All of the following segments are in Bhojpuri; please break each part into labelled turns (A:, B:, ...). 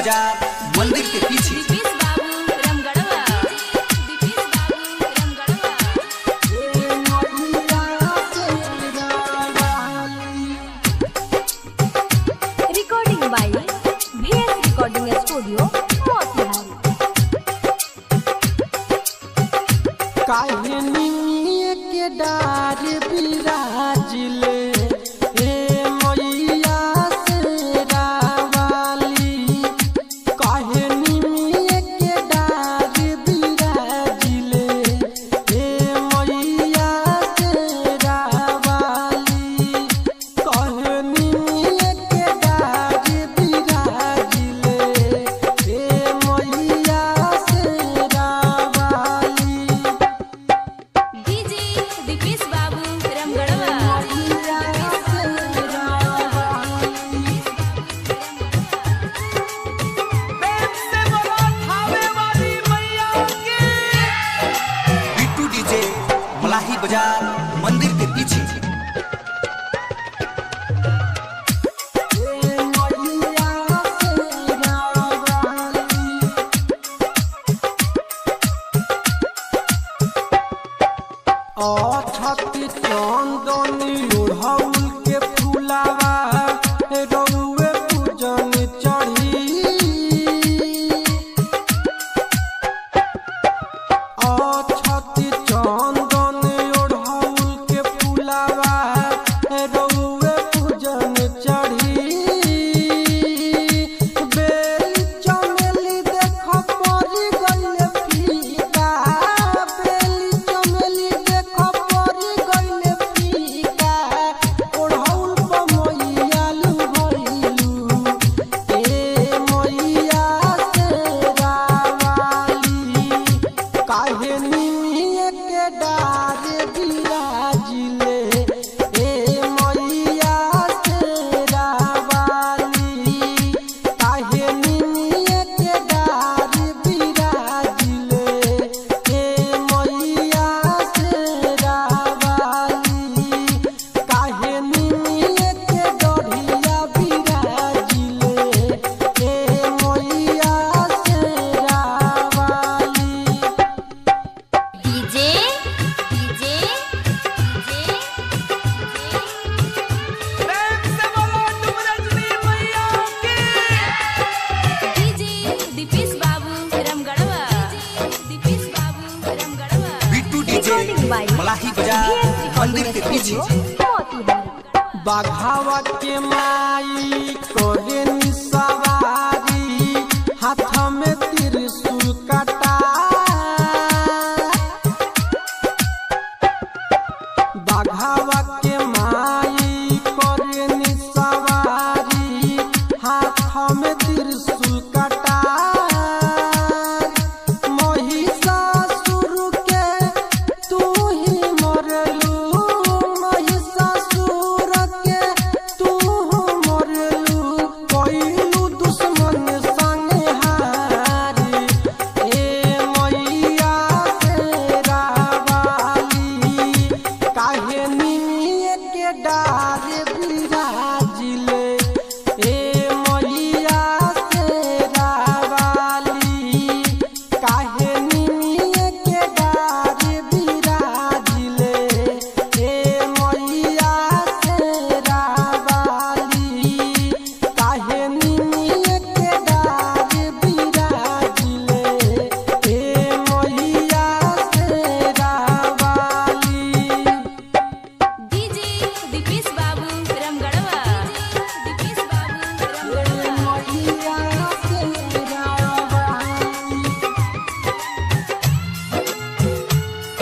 A: बाजार मंदिर के पीछे।
B: Recording by VS recording studio Motihari.
C: काहिनी के डार बिराजिले
A: बाजार मंदिर के पीछे।
C: छत्ती चंदनी ओढ़ौल के फूलावा रउए पूजन चढ़ी। छत्ती चंदन ओढ़ौल के फूलावा रउए पूजन चढ़ी। बेली चमेली देख परी गइले फीका। बेली चमेली देख परी गइले फीका। ओढ़ौल पर मैया लुभैलू ए मैया शेरावाली। काहे निमिये के डार बिराजिले ए मैया शेरावाली। काहे निमिये के डार बिराजिले ए मैया शेरावाली। काहे निमिये के डढ़िया बिराजिले ए मैया शेरावाली।
B: डीजे
C: प्रेम से बोलो तुम रजनी मैया की।
B: दीपेश बाबू रामगढ़वा।
A: बिट्टू डीजे मलाही बाजार मंदिर के पीछे।
C: बाघावा के माई करे निसवारी हाथ में त्रिशूल कटार। बाघावा के माई करे निसवारी हाथ में त्रिशूल कटार। महिषासुर के तू ही मरलू। महिषासुर के तू मरलू। कइलू दुश्मन संगे हारी ए मैया शेरावाली। काहे निमिये के डार बिराजिले ए मैया शेरावाली। काहे निमिये के डार बिराजिले ए मैया शेरावाली। काहे निमिये के डार बिराजिले ए मैया शेरावाली।
B: दीपेश बाबू रामगढ़वा।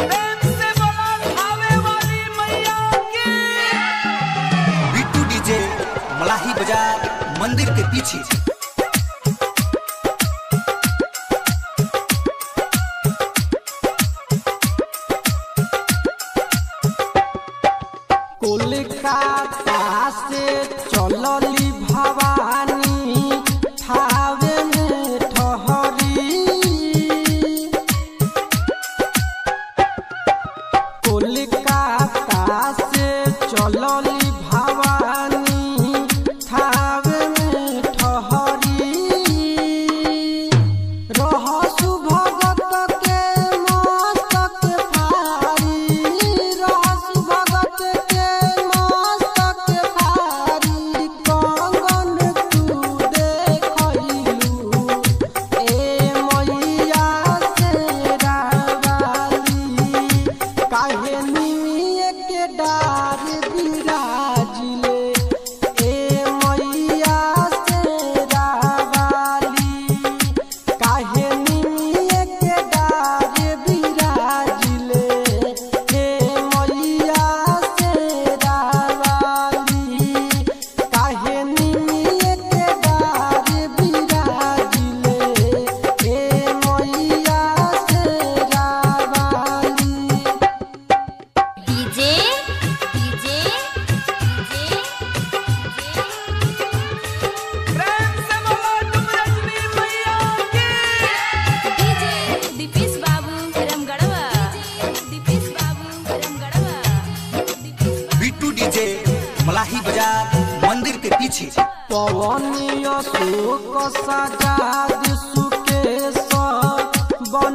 C: प्रेम से बोलो खावे वाली मैया की।
A: बिट्टू डीजे मलाही बाजार मंदिर के पीछे।
C: कोलकाता से चलली भवानी थावे में ठहरी। कोलकाता से चलली भवानी थावे में ठहरी।
A: बाजार मंदिर के पीछे।
D: पवनिया सुख सजाद सुकेश बन